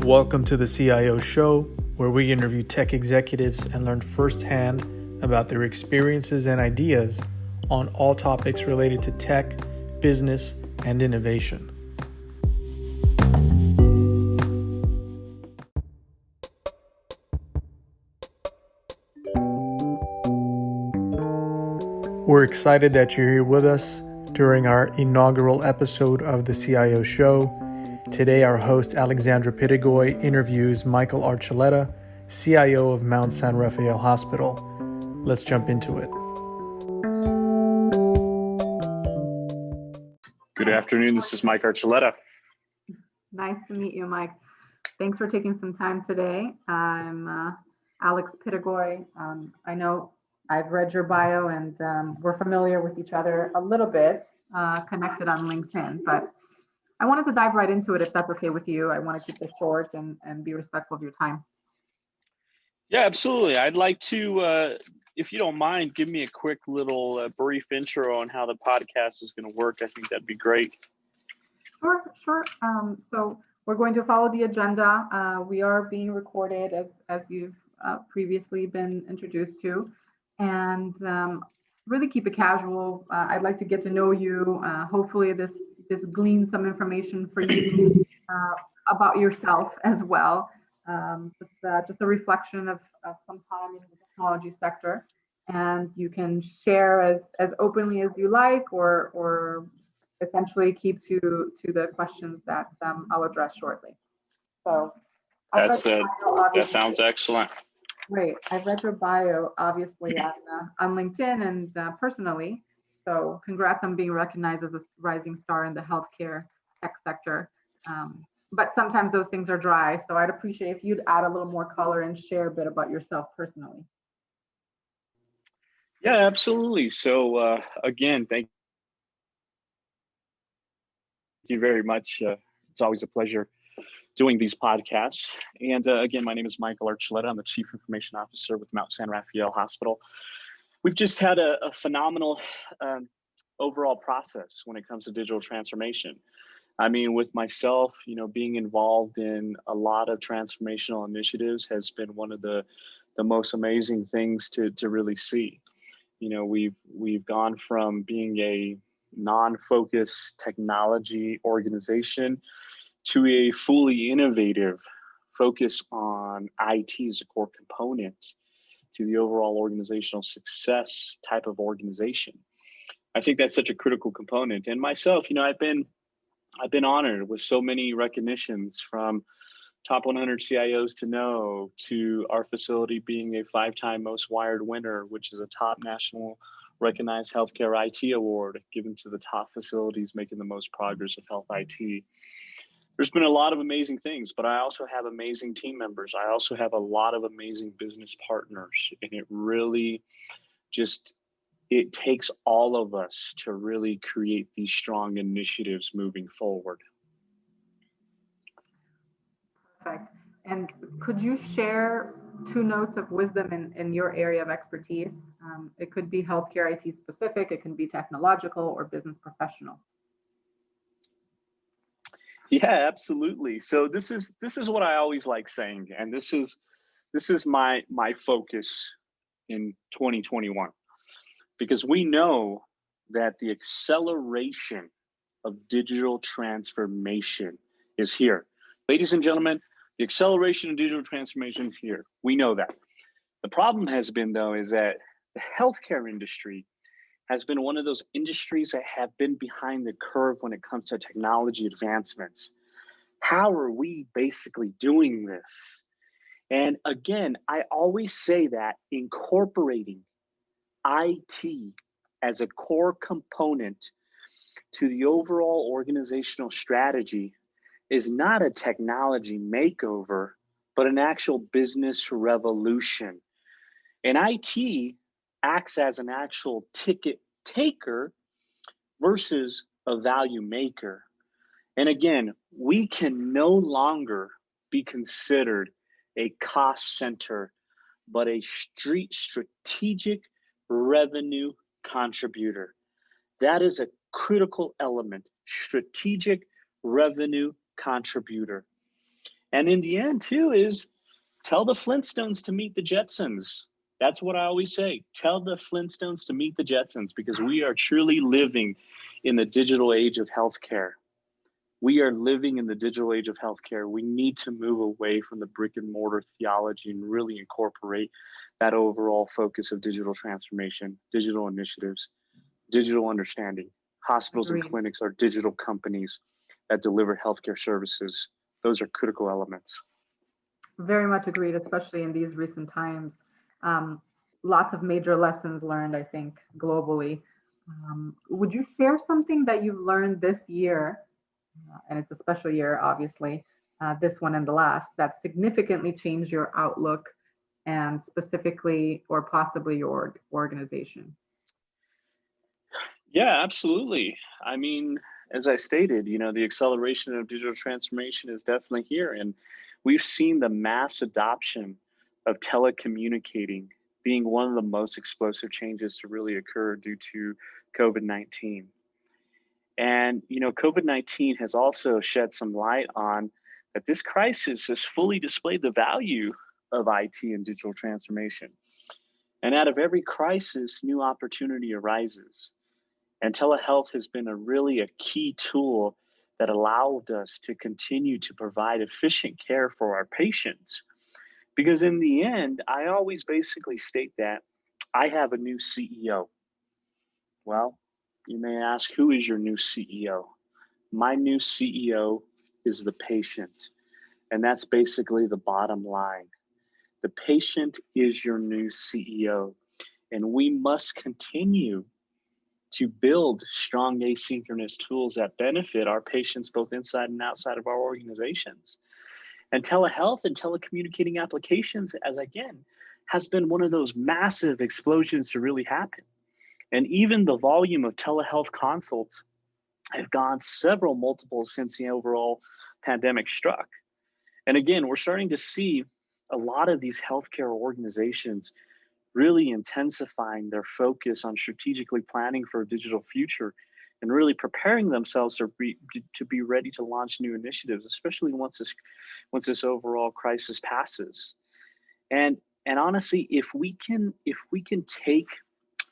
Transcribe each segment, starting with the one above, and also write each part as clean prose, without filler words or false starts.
Welcome to the CIO Show, where we interview tech executives and learn firsthand about their experiences and ideas on all topics related to tech, business, and innovation. We're excited that you're here with us during our inaugural episode of the CIO Show. Today, our host, Alexandra Pitigoi, interviews Michael Archuleta, CIO of Mt. Raphael Hospital. Let's jump into it. Good afternoon. This is Mike Archuleta. Nice to meet you, Mike. Thanks for taking some time today. I'm Alex Pitigoi. I know I've read your bio and we're familiar with each other a little bit, connected on LinkedIn, but I wanted to dive right into it if that's okay with you. I want to keep this short and be respectful of your time. Yeah, absolutely. I'd like to, if you don't mind, give me a quick little brief intro on how the podcast is going to work. I think that'd be great. Sure. So we're going to follow the agenda. We are being recorded as you've previously been introduced to, and really keep it casual. I'd like to get to know you. Hopefully this gleans some information for you about yourself as well. Just a reflection of some time in the technology sector, and you can share as openly as you like, or essentially keep to the questions that I'll address shortly. So that sounds excellent. Great. I've read your bio, obviously, on LinkedIn and personally. So congrats on being recognized as a rising star in the healthcare tech sector. But sometimes those things are dry. So I'd appreciate if you'd add a little more color and share a bit about yourself personally. Yeah, absolutely. So again, thank you very much. It's always a pleasure doing these podcasts. And again, my name is Michael Archuleta. I'm the Chief Information Officer with Mt. Raphael Hospital. We've just had a phenomenal overall process when it comes to digital transformation. I mean, with myself, being involved in a lot of transformational initiatives has been one of the most amazing things to really see. We've gone from being a non-focused technology organization to a fully innovative focus on IT as a core component to the overall organizational success type of organization. I think that's such a critical component. And myself, I've been honored with so many recognitions, from top 100 CIOs to know, to our facility being a 5-time Most Wired winner, which is a top national recognized healthcare IT award given to the top facilities making the most progress of health IT. There's been a lot of amazing things, but I also have amazing team members. I also have a lot of amazing business partners, and it really it takes all of us to really create these strong initiatives moving forward. Perfect. And could you share 2 notes of wisdom in your area of expertise? It could be healthcare IT specific, it can be technological or business professional. Yeah, absolutely. So this is what I always like saying, and this is my focus in 2021, because we know that the acceleration of digital transformation is here. Ladies and gentlemen, the acceleration of digital transformation is here. We know that. The problem has been, though, is that the healthcare industry has been one of those industries that have been behind the curve when it comes to technology advancements. How are we basically doing this? And again, I always say that incorporating IT as a core component to the overall organizational strategy is not a technology makeover, but an actual business revolution. And IT acts as an actual ticket taker versus a value maker. And again, we can no longer be considered a cost center, but a strategic revenue contributor. That is a critical element, strategic revenue contributor. And in the end too is tell the Flintstones to meet the Jetsons. That's what I always say. Tell the Flintstones to meet the Jetsons, because we are truly living in the digital age of healthcare. We are living in the digital age of healthcare. We need to move away from the brick and mortar theology and really incorporate that overall focus of digital transformation, digital initiatives, digital understanding. Hospitals and clinics are digital companies that deliver healthcare services. Those are critical elements. Very much agreed, especially in these recent times. Lots of major lessons learned, I think, globally. Would you share something that you've learned this year, and it's a special year, obviously, this one and the last, that significantly changed your outlook and specifically or possibly your organization? Yeah, absolutely. I mean, as I stated, the acceleration of digital transformation is definitely here. And we've seen the mass adoption of telecommunicating being one of the most explosive changes to really occur due to COVID-19. And, COVID-19 has also shed some light on that this crisis has fully displayed the value of IT and digital transformation. And out of every crisis, new opportunity arises. And telehealth has been really a key tool that allowed us to continue to provide efficient care for our patients. Because in the end, I always basically state that I have a new CEO. Well, you may ask, who is your new CEO? My new CEO is the patient. And that's basically the bottom line. The patient is your new CEO. And we must continue to build strong asynchronous tools that benefit our patients both inside and outside of our organizations. And telehealth and telecommunicating applications, as again, has been one of those massive explosions to really happen. And even the volume of telehealth consults have gone several multiples since the overall pandemic struck. And again, we're starting to see a lot of these healthcare organizations really intensifying their focus on strategically planning for a digital future and really preparing themselves to be ready to launch new initiatives, especially once this overall crisis passes. And honestly, if we can take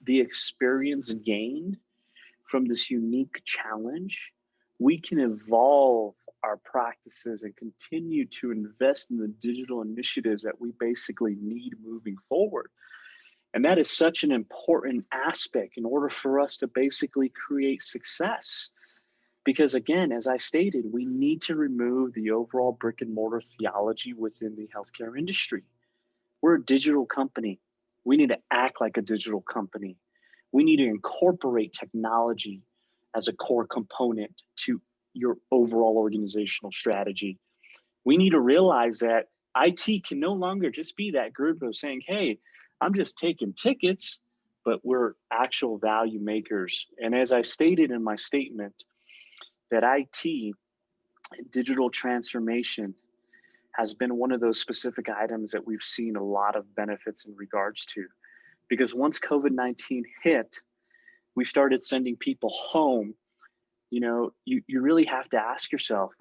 the experience gained from this unique challenge, we can evolve our practices and continue to invest in the digital initiatives that we basically need moving forward. And that is such an important aspect in order for us to basically create success. Because again, as I stated, we need to remove the overall brick and mortar theology within the healthcare industry. We're a digital company. We need to act like a digital company. We need to incorporate technology as a core component to your overall organizational strategy. We need to realize that IT can no longer just be that group of saying, hey, I'm just taking tickets, but we're actual value makers. And as I stated in my statement, that IT, digital transformation, has been one of those specific items that we've seen a lot of benefits in regards to. Because once COVID-19 hit, we started sending people home. You really have to ask yourself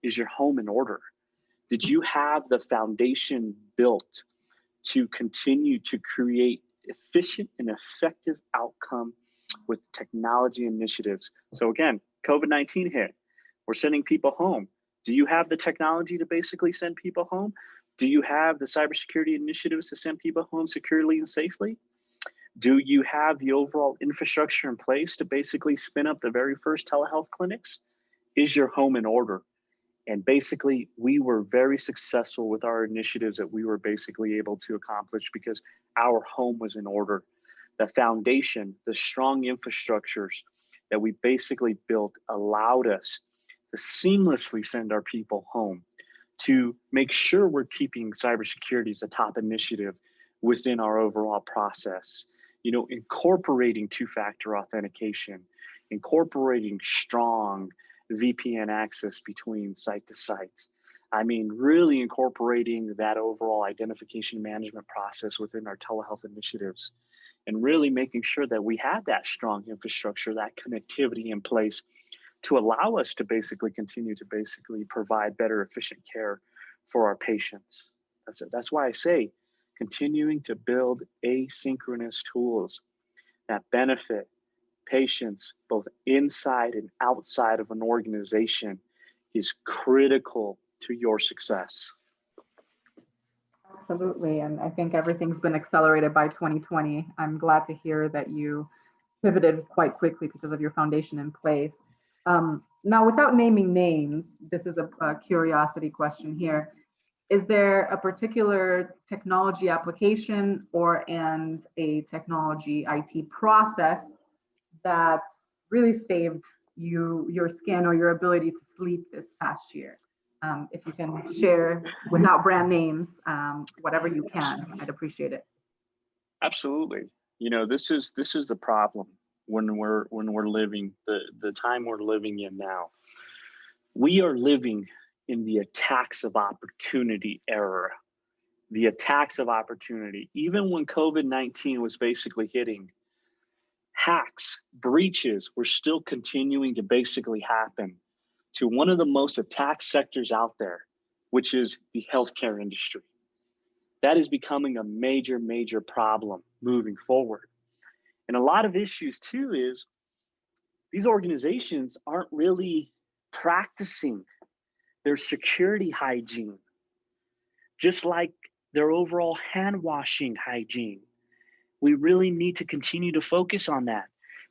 is your home in order? Did you have the foundation built to continue to create efficient and effective outcome with technology initiatives? So again, COVID-19 hit. We're sending people home. Do you have the technology to basically send people home? Do you have the cybersecurity initiatives to send people home securely and safely? Do you have the overall infrastructure in place to basically spin up the very first telehealth clinics? Is your home in order? And basically, we were very successful with our initiatives that we were basically able to accomplish because our home was in order. The foundation, the strong infrastructures that we basically built allowed us to seamlessly send our people home, to make sure we're keeping cybersecurity as a top initiative within our overall process. Incorporating two-factor authentication, incorporating strong VPN access between site to site. I mean, really incorporating that overall identification management process within our telehealth initiatives and really making sure that we have that strong infrastructure, that connectivity in place to allow us to basically continue to basically provide better efficient care for our patients. That's why I say continuing to build asynchronous tools that benefit patients both inside and outside of an organization is critical to your success. Absolutely. And I think everything's been accelerated by 2020. I'm glad to hear that you pivoted quite quickly because of your foundation in place. Now, without naming names, this is a curiosity question here. Is there a particular technology application and a technology IT process that's really saved your skin or your ability to sleep this past year? If you can share without brand names, whatever you can, I'd appreciate it. Absolutely. This is the problem when we're living the time we're living in now. We are living in the attacks of opportunity era. The attacks of opportunity. Even when COVID-19 was basically hitting, hacks, breaches were still continuing to basically happen to one of the most attacked sectors out there, which is the healthcare industry. That is becoming a major, major problem moving forward. And a lot of issues too is these organizations aren't really practicing their security hygiene, just like their overall hand washing hygiene. We really need to continue to focus on that.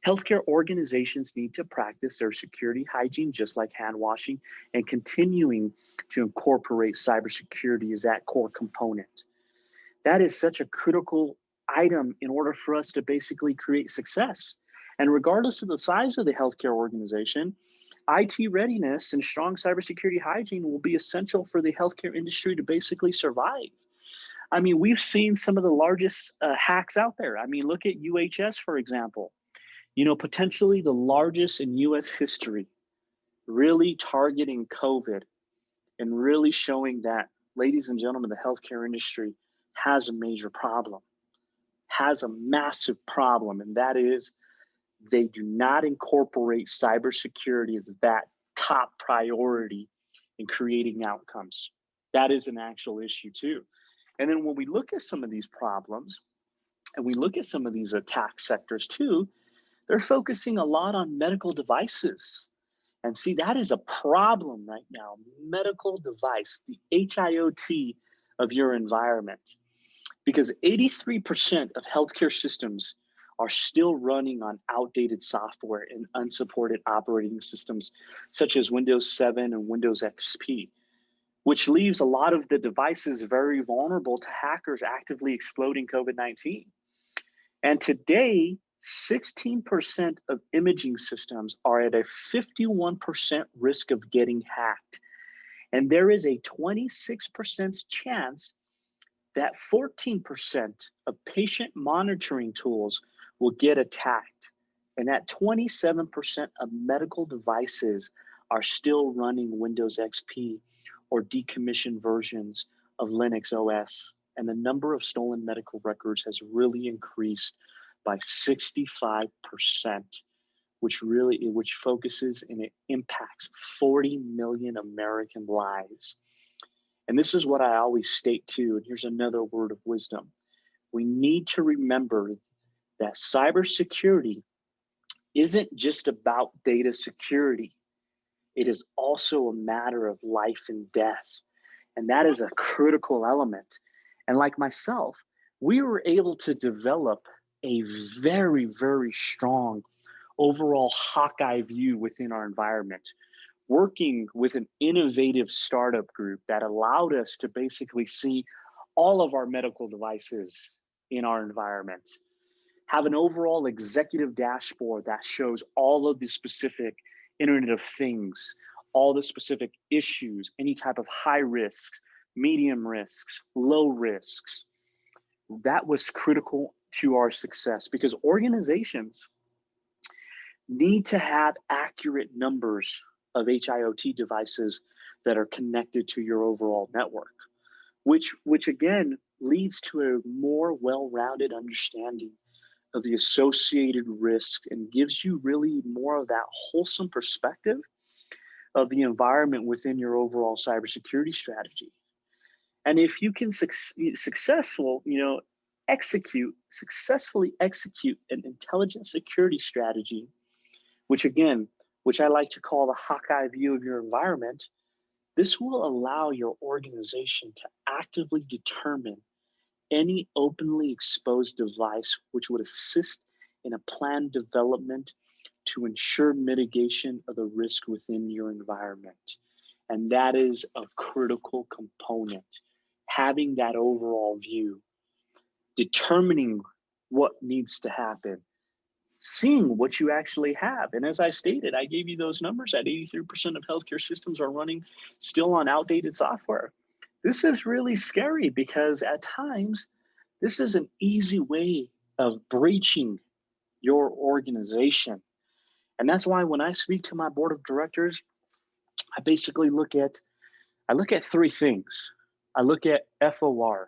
Healthcare organizations need to practice their security hygiene, just like hand washing, and continuing to incorporate cybersecurity as that core component. That is such a critical item in order for us to basically create success. And regardless of the size of the healthcare organization, IT readiness and strong cybersecurity hygiene will be essential for the healthcare industry to basically survive. I mean, we've seen some of the largest hacks out there. I mean, look at UHS, for example. Potentially the largest in US history, really targeting COVID and really showing that, ladies and gentlemen, the healthcare industry has a major problem, has a massive problem, and that is they do not incorporate cybersecurity as that top priority in creating outcomes. That is an actual issue too. And then when we look at some of these problems and we look at some of these attack sectors too, they're focusing a lot on medical devices. And see, that is a problem right now. Medical device, the HIOT of your environment. Because 83% of healthcare systems are still running on outdated software and unsupported operating systems, such as Windows 7 and Windows XP, which leaves a lot of the devices very vulnerable to hackers actively exploiting COVID-19. And today, 16% of imaging systems are at a 51% risk of getting hacked. And there is a 26% chance that 14% of patient monitoring tools will get attacked. And that 27% of medical devices are still running Windows XP or decommissioned versions of Linux OS. And the number of stolen medical records has really increased by 65%, which focuses and it impacts 40 million American lives. And this is what I always state too, and here's another word of wisdom. We need to remember that cybersecurity isn't just about data security. It is also a matter of life and death. And that is a critical element. And like myself, we were able to develop a very, very strong overall Hawkeye view within our environment, working with an innovative startup group that allowed us to basically see all of our medical devices in our environment, have an overall executive dashboard that shows all of the specific Internet of Things, all the specific issues, any type of high risks, medium risks, low risks. That was critical to our success because organizations need to have accurate numbers of HIOT devices that are connected to your overall network, which again leads to a more well-rounded understanding of the associated risk and gives you really more of that wholesome perspective of the environment within your overall cybersecurity strategy. And if you can successfully execute an intelligent security strategy, which I like to call the Hawkeye view of your environment, this will allow your organization to actively determine any openly exposed device which would assist in a planned development to ensure mitigation of the risk within your environment. And that is a critical component. Having that overall view, determining what needs to happen, seeing what you actually have. And as I stated, I gave you those numbers that 83% of healthcare systems are running still on outdated software. This is really scary because at times, this is an easy way of breaching your organization. And that's why when I speak to my board of directors, I basically look at three things. I look at FOR,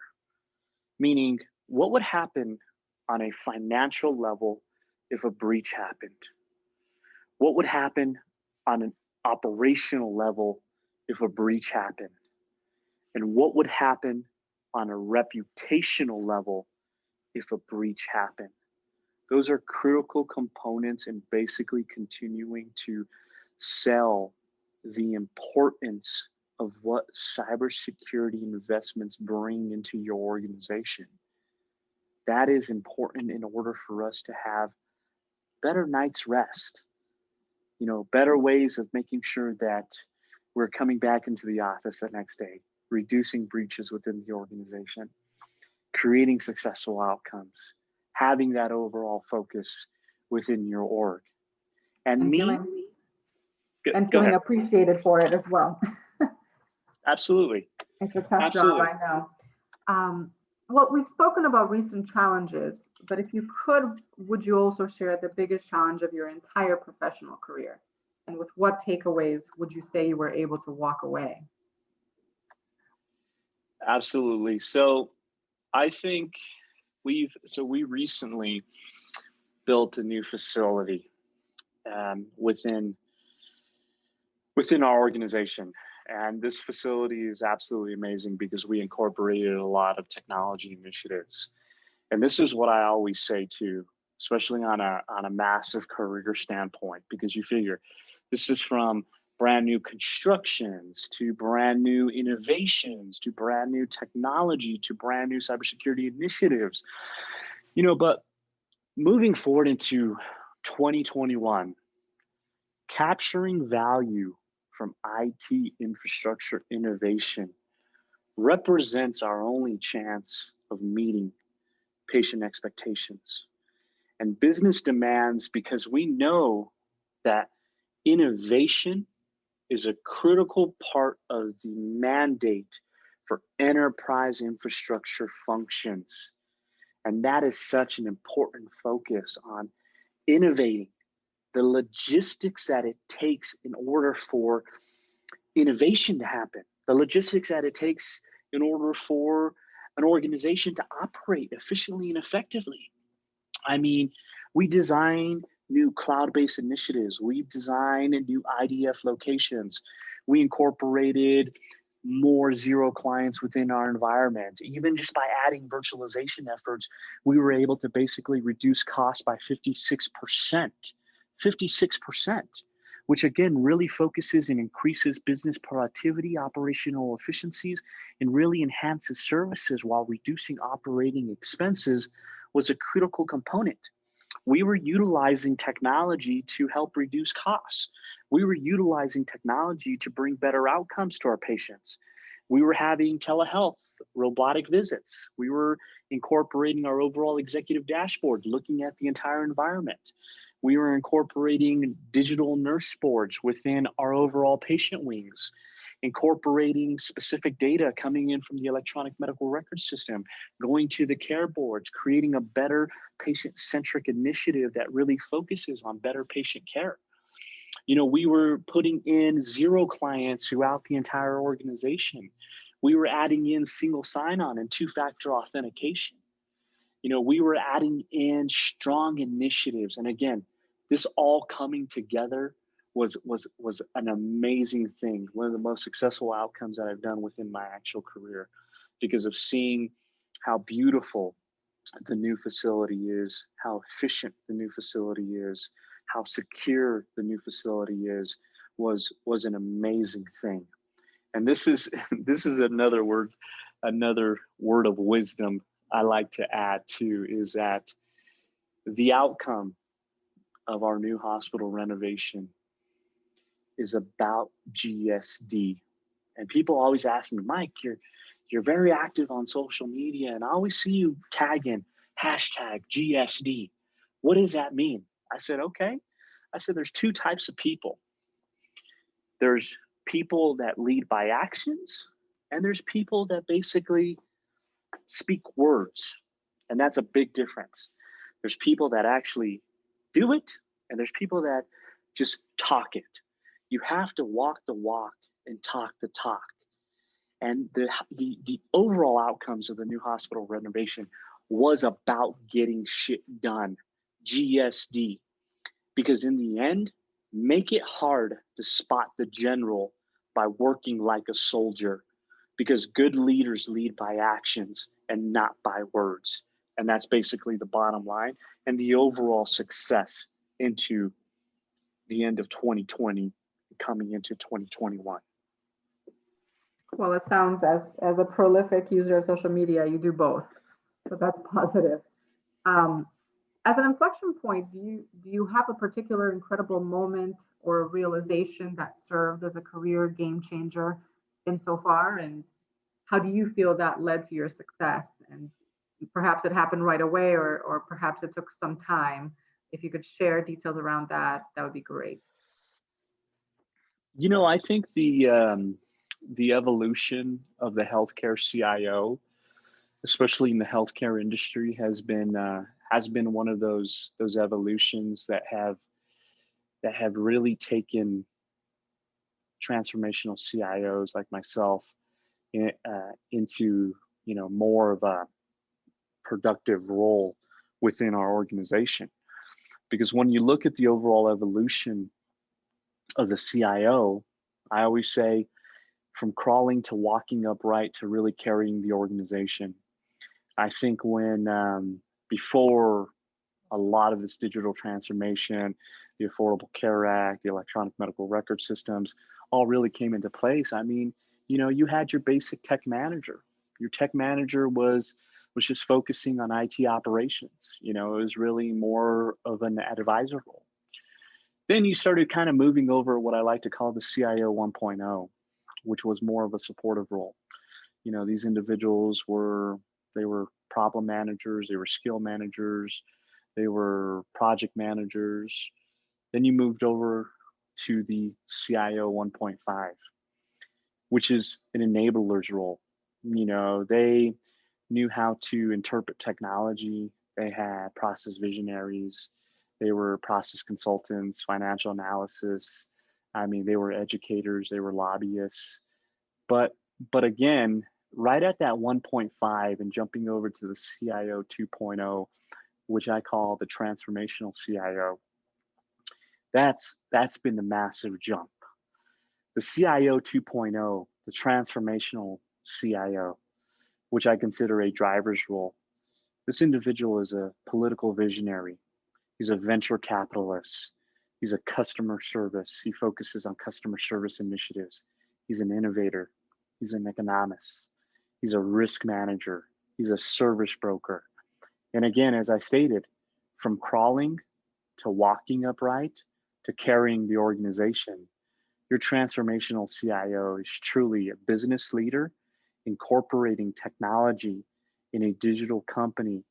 meaning what would happen on a financial level if a breach happened? What would happen on an operational level if a breach happened? And what would happen on a reputational level if a breach happened? Those are critical components in basically continuing to sell the importance of what cybersecurity investments bring into your organization. That is important in order for us to have better night's rest, better ways of making sure that we're coming back into the office the next day, reducing breaches within the organization, creating successful outcomes, having that overall focus within your org. And feeling appreciated for it as well. Absolutely. It's a tough job, I know. Well, we've spoken about recent challenges, but if you could, would you also share the biggest challenge of your entire professional career? And with what takeaways would you say you were able to walk away? Absolutely. So I think we recently built a new facility within our organization. And this facility is absolutely amazing because we incorporated a lot of technology initiatives. And this is what I always say too, especially on a massive career standpoint, because you figure this is from brand new constructions to brand new innovations to brand new technology to brand new cybersecurity initiatives. But moving forward into 2021, capturing value from IT infrastructure innovation represents our only chance of meeting patient expectations and business demands, because we know that innovation is a critical part of the mandate for enterprise infrastructure functions. And that is such an important focus on innovating the logistics that it takes in order for innovation to happen, the logistics that it takes in order for an organization to operate efficiently and effectively. I mean, we design new cloud-based initiatives. We've designed new IDF locations. We incorporated more zero clients within our environment. Even just by adding virtualization efforts, we were able to basically reduce costs by 56%. 56%, which again really focuses and increases business productivity, operational efficiencies, and really enhances services while reducing operating expenses, was a critical component. We were utilizing technology to help reduce costs. We were utilizing technology to bring better outcomes to our patients. We were having telehealth, robotic visits. We were incorporating our overall executive dashboard, looking at the entire environment. We were incorporating digital nurse boards within our overall patient wings, incorporating specific data coming in from the electronic medical record system, going to the care boards, creating a better patient-centric initiative that really focuses on better patient care. We were putting in zero clients throughout the entire organization. We were adding in single sign-on and two-factor authentication. We were adding in strong initiatives. And again, this all coming together was an amazing thing. One of the most successful outcomes that I've done within my actual career. because of seeing how beautiful the new facility is, how efficient the new facility is, how secure the new facility is, was an amazing thing. And this is this is another word of wisdom I like to add to, is that the outcome of our new hospital renovation is about GSD. And people always ask me, Mike, you're very active on social media, and I always see you tagging hashtag GSD. What does that mean? I said, okay. I said, there's two types of people. There's people that lead by actions, and there's people that basically speak words. And that's a big difference. There's people that actually do it, and there's people that just talk it. You have to walk the walk and talk the talk. And the overall outcomes of the new hospital renovation was about getting shit done, GSD. Because in the end, make it hard to spot the general by working like a soldier, because good leaders lead by actions and not by words. And that's basically the bottom line and the overall success into the end of 2020, coming into 2021. Well, it sounds, as a prolific user of social media, you do both, so that's positive. As an inflection point, do you have a particular incredible moment or a realization that served as a career game changer insofar? And how do you feel that led to your success? And perhaps it happened right away, or perhaps it took some time. If you could share details around that, that would be great. You know, I think the evolution of the healthcare CIO, especially in the healthcare industry, has been one of those evolutions that have really taken transformational CIOs like myself into, you know, more of a productive role within our organization. Because when you look at the overall evolution of the CIO, I always say, from crawling to walking upright to really carrying the organization. I think when before a lot of this digital transformation, the Affordable Care Act, the electronic medical record systems all really came into place. I mean, you know, you had your basic tech manager. Your tech manager was just focusing on IT operations. You know, it was really more of an advisor role. Then you started kind of moving over what I like to call the CIO 1.0, which was more of a supportive role. You know, these individuals were problem managers, they were skill managers, they were project managers. Then you moved over to the CIO 1.5, which is an enabler's role. You know, they knew how to interpret technology. They had process visionaries. They were process consultants, financial analysis. I mean, they were educators, they were lobbyists. But again, right at that 1.5 and jumping over to the CIO 2.0, which I call the transformational CIO, that's been the massive jump. The CIO 2.0, the transformational CIO, which I consider a driver's role. This individual is a political visionary. He's a venture capitalist. He's a customer service. He focuses on customer service initiatives. He's an innovator. He's an economist. He's a risk manager. He's a service broker. And again, as I stated, from crawling to walking upright to carrying the organization, your transformational CIO is truly a business leader incorporating technology in a digital company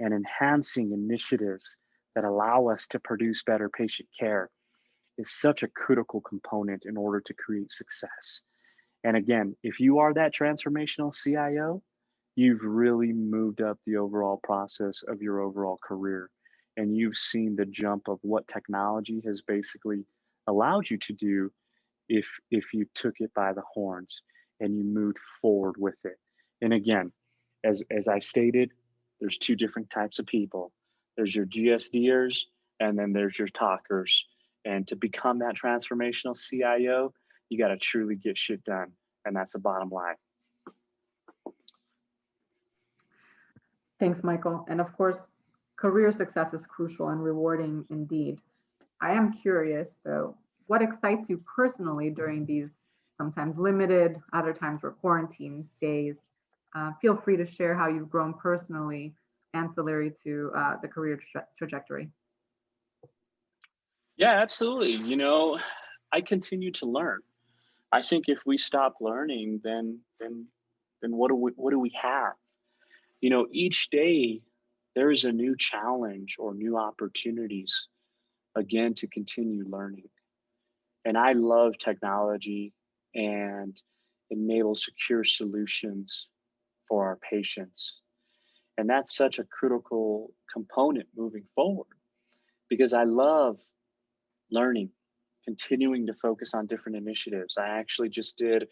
and enhancing initiatives that allow us to produce better patient care is such a critical component in order to create success. And again, if you are that transformational CIO, you've really moved up the overall process of your overall career. And you've seen the jump of what technology has basically allowed you to do if you took it by the horns and you moved forward with it. And again, as I stated, there's two different types of people. There's your GSDers, and then there's your talkers. And to become that transformational CIO, you got to truly get shit done. And that's the bottom line. Thanks, Michael. And of course, career success is crucial and rewarding indeed. I am curious, though, what excites you personally during these sometimes limited, other times were quarantine days? Feel free to share how you've grown personally, ancillary to the career trajectory. Yeah, absolutely. I continue to learn. I think if we stop learning, then what do we have? Each day there is a new challenge or new opportunities again to continue learning. And I love technology and enable secure solutions for our patients. And that's such a critical component moving forward because I love learning, continuing to focus on different initiatives. I actually just did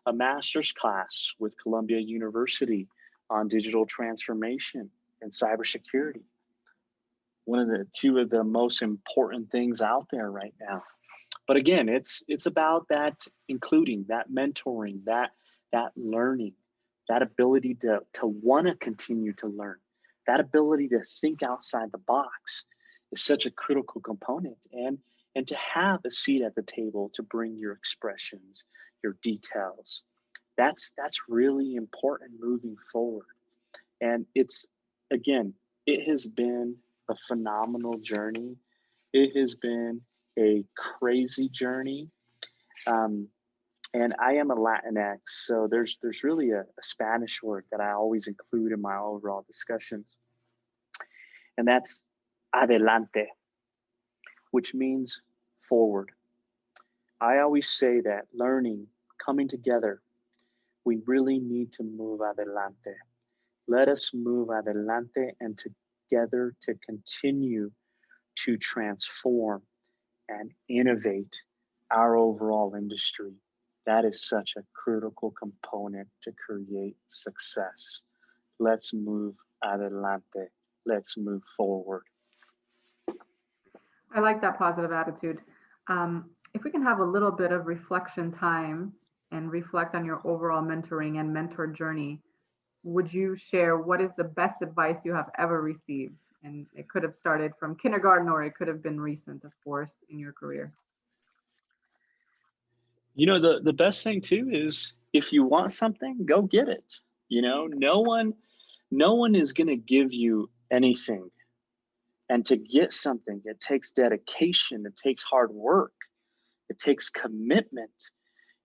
a master's class with Columbia University on digital transformation and cybersecurity. One of the two of the most important things out there right now. But again, it's about that including, that mentoring, that learning, that ability to want to continue to learn, that ability to think outside the box is such a critical component. And to have a seat at the table to bring your expressions, your details, that's really important moving forward. And it has been a phenomenal journey. It has been a crazy journey. And I am a Latinx, so there's really a Spanish word that I always include in my overall discussions. And that's adelante, which means forward. I always say that learning, coming together, we really need to move adelante. Let us move adelante and together to continue to transform and innovate our overall industry. That is such a critical component to create success. Let's move adelante. Let's move forward. I like that positive attitude. If we can have a little bit of reflection time and reflect on your overall mentoring and mentor journey, would you share what is the best advice you have ever received? And it could have started from kindergarten or it could have been recent, of course, in your career. The best thing too is if you want something, go get it. No one is going to give you anything. And to get something, it takes dedication, it takes hard work, it takes commitment.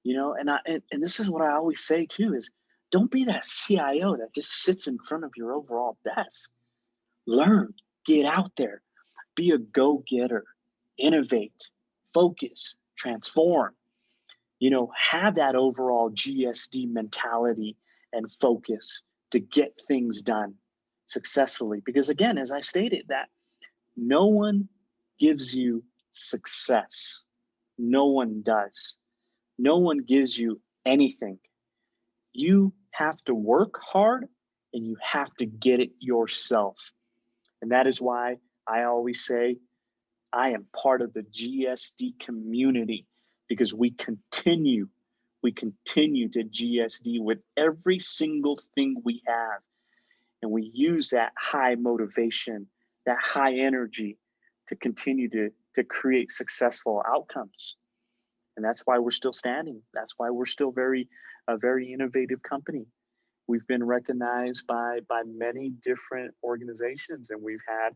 And this is what I always say too is don't be that CIO that just sits in front of your overall desk. Learn, get out there, be a go-getter, innovate, focus, transform. Have that overall GSD mentality and focus to get things done successfully. Because again, as I stated, that no one gives you success. No one does. No one gives you anything. You have to work hard and you have to get it yourself. And that is why I always say I am part of the GSD community because we continue to GSD with every single thing we have. And we use that high motivation, that high energy to continue to create successful outcomes. And that's why we're still standing. That's why we're still a very innovative company. We've been recognized by many different organizations, and we've had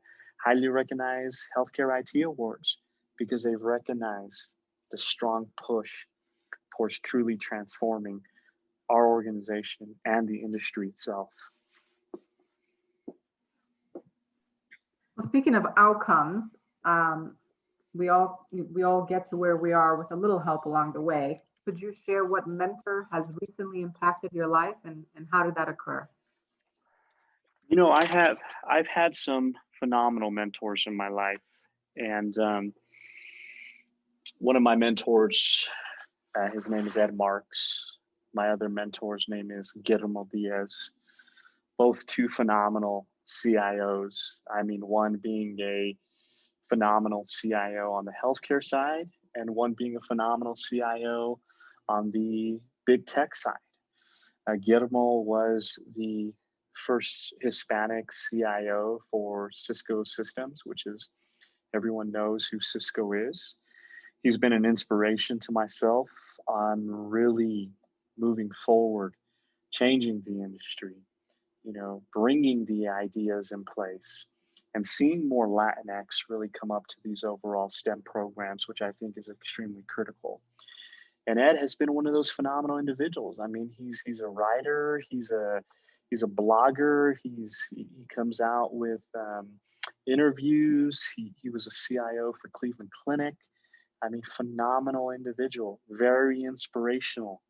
highly recognized healthcare IT awards because they've recognized the strong push towards truly transforming our organization and the industry itself. Well, speaking of outcomes, we all get to where we are with a little help along the way. Could you share what mentor has recently impacted your life and how did that occur? I've had some phenomenal mentors in my life, and one of my mentors, his name is Ed Marks. My other mentor's name is Guillermo Diaz. Both two phenomenal CIOs. I mean, one being a phenomenal CIO on the healthcare side, and one being a phenomenal CIO on the big tech side. Guillermo was the first Hispanic CIO for Cisco Systems, which is, everyone knows who Cisco is. He's been an inspiration to myself on really moving forward, changing the industry, bringing the ideas in place and seeing more Latinx really come up to these overall STEM programs, which I think is extremely critical. And Ed has been one of those phenomenal individuals. I mean, he's a writer, he's a blogger, he comes out with interviews. He was a CIO for Cleveland Clinic. I mean, phenomenal individual, very inspirational.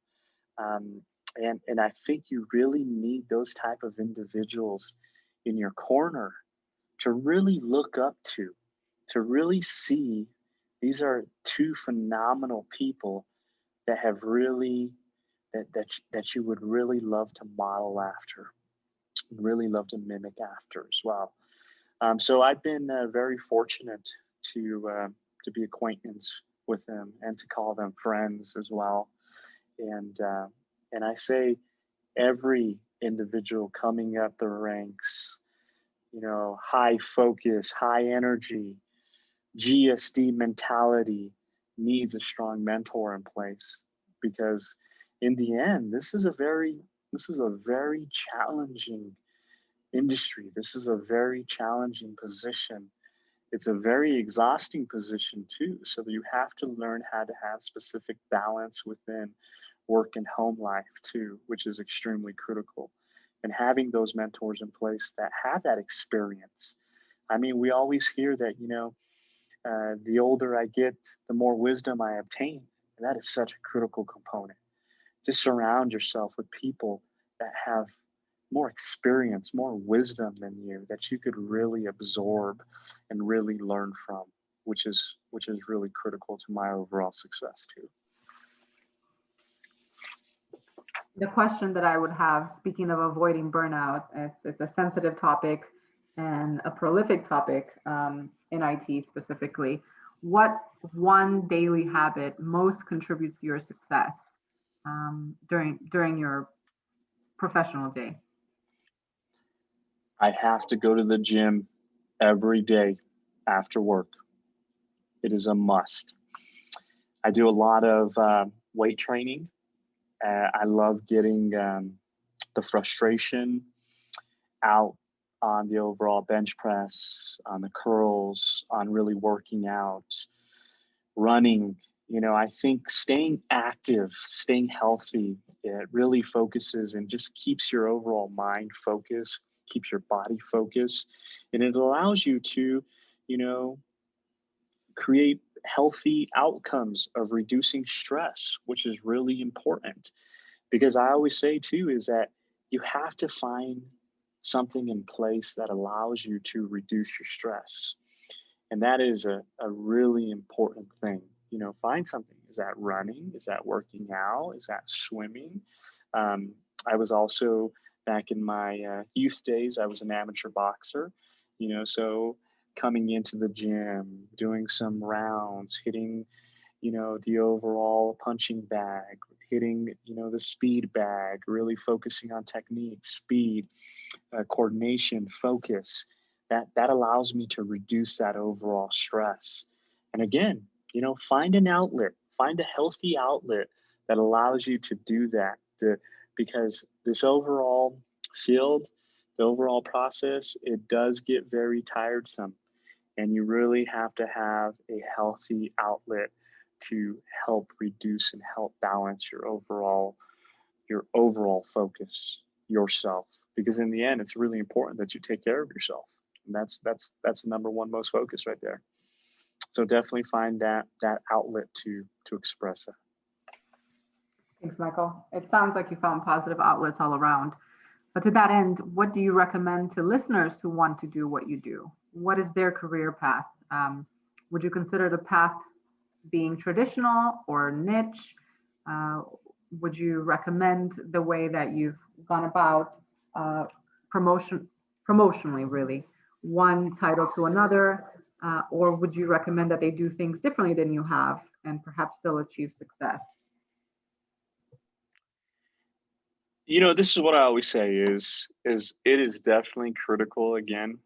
And I think you really need those type of individuals in your corner to really look up to really see these are two phenomenal people that have really, that you would really love to model after, really love to mimic after as well. So I've been very fortunate to be acquaintance with them and to call them friends as well. And I say every individual coming up the ranks, high focus, high energy, GSD mentality needs a strong mentor in place, because in the end, this is a very challenging industry. This is a very challenging position. It's a very exhausting position too. So you have to learn how to have specific balance within work and home life too, which is extremely critical. And having those mentors in place that have that experience. I mean, we always hear that, the older I get, the more wisdom I obtain. And that is such a critical component. Just surround yourself with people that have more experience, more wisdom than you, that you could really absorb and really learn from, which is really critical to my overall success too. The question that I would have, speaking of avoiding burnout, it's a sensitive topic and a prolific topic in IT specifically. What one daily habit most contributes to your success during your professional day? I have to go to the gym every day after work. It is a must. I do a lot of weight training. I love getting the frustration out on the overall bench press, on the curls, on really working out, running. I think staying active, staying healthy, it really focuses and just keeps your overall mind focused, keeps your body focused, and it allows you to, create healthy outcomes of reducing stress, which is really important. Because I always say too, is that you have to find something in place that allows you to reduce your stress. And that is a really important thing. Find something. Is that running? Is that working out? Is that swimming? I was also, back in my youth days, I was an amateur boxer, so coming into the gym, doing some rounds, hitting, the overall punching bag, hitting, the speed bag, really focusing on technique, speed, coordination, focus. That allows me to reduce that overall stress. And again, find an outlet, find a healthy outlet that allows you to do that, because this overall field, the overall process, it does get very tiresome. And you really have to have a healthy outlet to help reduce and help balance your overall focus, yourself. Because in the end, it's really important that you take care of yourself. And that's the number one most focus right there. So definitely find that outlet to express that. Thanks, Michael. It sounds like you found positive outlets all around. But to that end, what do you recommend to listeners who want to do what you do? What is their career path? Would you consider the path being traditional or niche? Would you recommend the way that you've gone about promotionally, really, one title to another? Or would you recommend that they do things differently than you have and perhaps still achieve success? This is what I always say is it is definitely critical, again,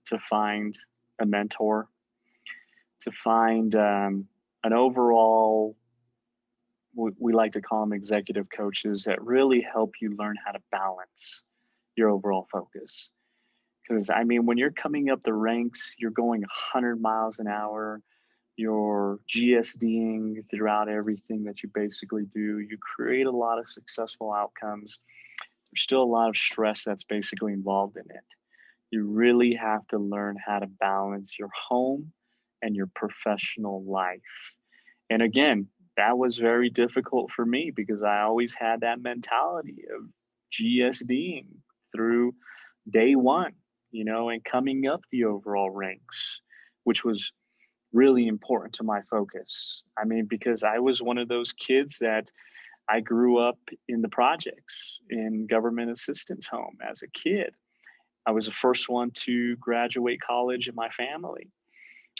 to find a mentor, to find an overall, we like to call them executive coaches, that really help you learn how to balance your overall focus. Because when you're coming up the ranks, you're going 100 miles an hour, you're GSDing throughout everything that you basically do. You create a lot of successful outcomes. There's still a lot of stress that's basically involved in it. You really have to learn how to balance your home and your professional life. And again, that was very difficult for me because I always had that mentality of GSDing through day one, and coming up the overall ranks, which was really important to my focus. Because I was one of those kids that I grew up in the projects in government assistance home as a kid. I was the first one to graduate college in my family.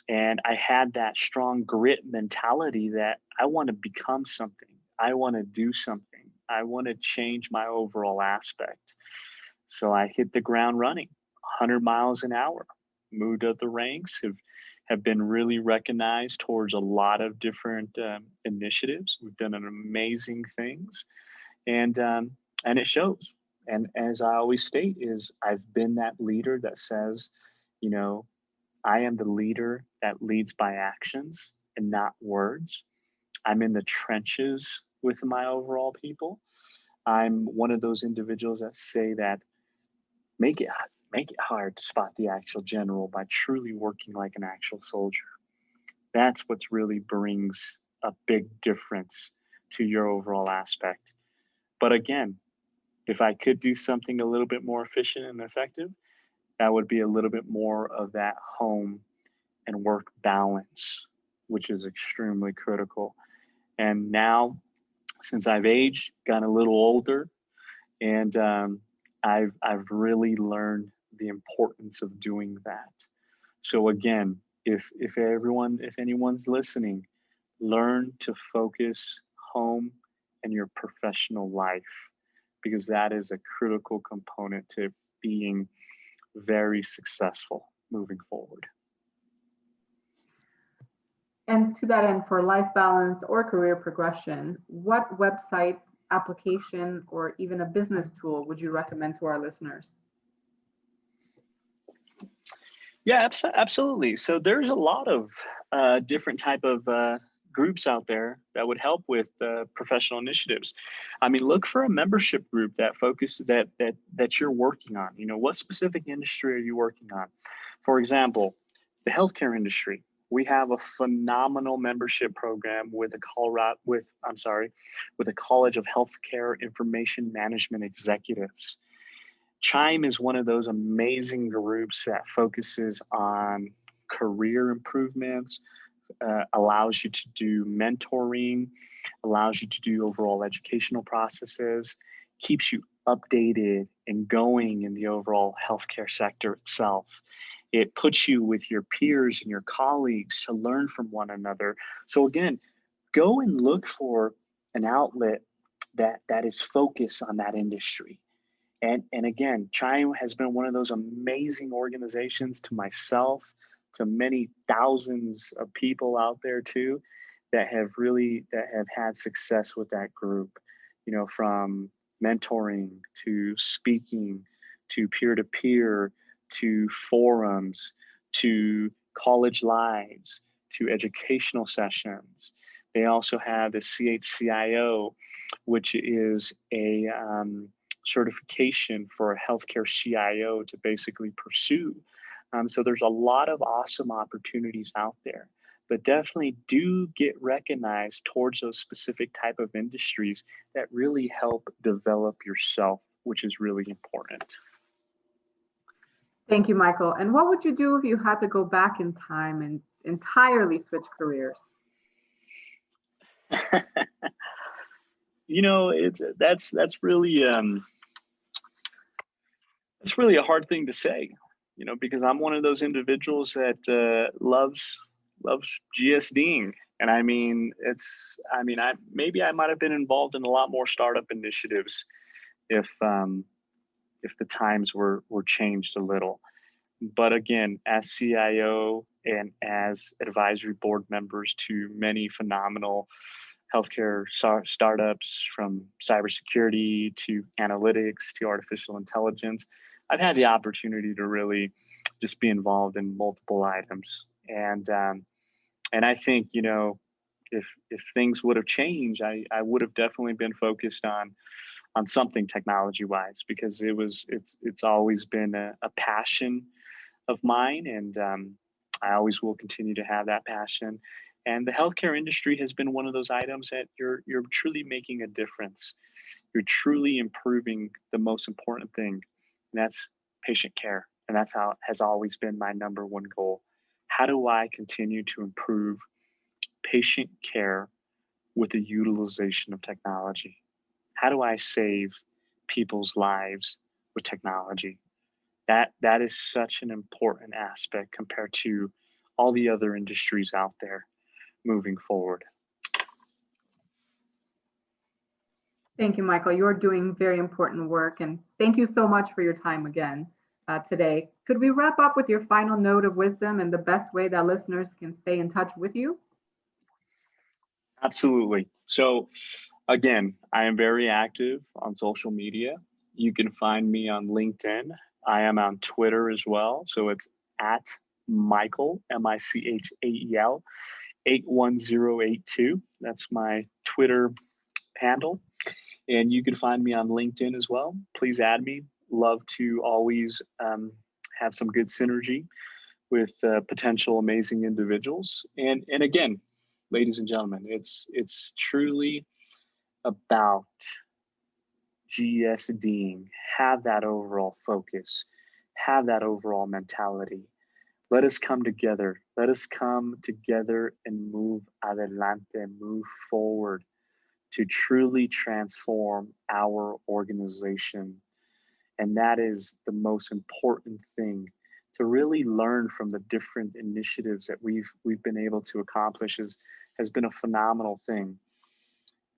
And I had that strong grit mentality that I want to become something. I want to do something. I want to change my overall aspect. So I hit the ground running, 100 miles an hour, moved up the ranks, have been really recognized towards a lot of different initiatives. We've done amazing things, and it shows. And as I always state, is I've been that leader that says, I am the leader that leads by actions and not words. I'm in the trenches with my overall people. I'm one of those individuals that say that make it hard to spot the actual general by truly working like an actual soldier. That's what really brings a big difference to your overall aspect. But again, if I could do something a little bit more efficient and effective, that would be a little bit more of that home and work balance, which is extremely critical. And now, since I've aged, gotten a little older, and I've really learned the importance of doing that. So again, if anyone's listening, learn to focus home and your professional life, because that is a critical component to being very successful moving forward. And to that end, for life balance or career progression, what website, application, or even a business tool would you recommend to our listeners? Yeah, absolutely. So there's a lot of different type of groups out there that would help with professional initiatives. Look for a membership group that focus that you're working on. What specific industry are you working on? For example, the healthcare industry. We have a phenomenal membership program with the College of Healthcare Information Management Executives. Chime is one of those amazing groups that focuses on career improvements, allows you to do mentoring, allows you to do overall educational processes, keeps you updated and going in the overall healthcare sector itself. It puts you with your peers and your colleagues to learn from one another. So again, go and look for an outlet that is focused on that industry. And again, Chime has been one of those amazing organizations to myself, to many thousands of people out there too, that have had success with that group, from mentoring to speaking to peer-to-peer to forums to college lives to educational sessions. They also have the CIO, which is a certification for a healthcare CIO to basically pursue. So there's a lot of awesome opportunities out there, but definitely do get recognized towards those specific type of industries that really help develop yourself, which is really important. Thank you, Michael. And what would you do if you had to go back in time and entirely switch careers? That's really it's really a hard thing to say, because I'm one of those individuals that loves GSDing. And I might have been involved in a lot more startup initiatives if the times were changed a little. But again, as CIO and as advisory board members to many phenomenal healthcare startups, from cybersecurity to analytics to artificial intelligence, I've had the opportunity to really just be involved in multiple items. And I think, if things would have changed, I would have definitely been focused on something technology wise, because it's always been a passion of mine, and I always will continue to have that passion. And the healthcare industry has been one of those items that you're truly making a difference. You're truly improving the most important thing, and that's patient care. And that's how has always been my number one goal. How do I continue to improve patient care with the utilization of technology? How do I save people's lives with technology? That is such an important aspect compared to all the other industries out there moving forward. Thank you, Michael. You're doing very important work, and thank you so much for your time again today. Could we wrap up with your final note of wisdom and the best way that listeners can stay in touch with you? Absolutely. So again, I am very active on social media. You can find me on LinkedIn. I am on Twitter as well. So it's at Michael, Michael, 81082. That's my Twitter handle. And you can find me on LinkedIn as well. Please add me. Love to always have some good synergy with potential amazing individuals. And again, ladies and gentlemen, it's truly about GSDing. Have that overall focus, have that overall mentality. Let us come together. Let us come together and move adelante, move forward to truly transform our organization. And that is the most important thing, to really learn from the different initiatives that we've been able to accomplish has been a phenomenal thing.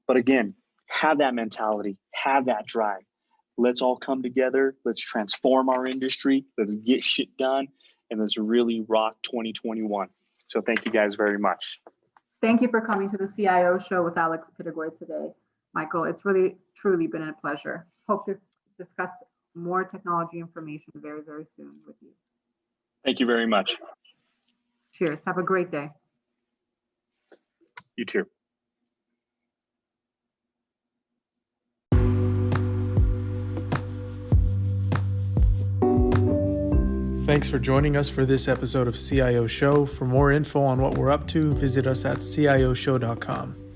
But again, have that mentality, have that drive. Let's all come together. Let's transform our industry. Let's get shit done. And let's really rock 2021. So thank you guys very much. Thank you for coming to the CIO show with Alex Pitigoi today, Michael. It's really, truly been a pleasure. Hope to discuss more technology information very, very soon with you. Thank you very much. Cheers. Have a great day. You too. Thanks for joining us for this episode of CIO Show. For more info on what we're up to, visit us at cioshow.com.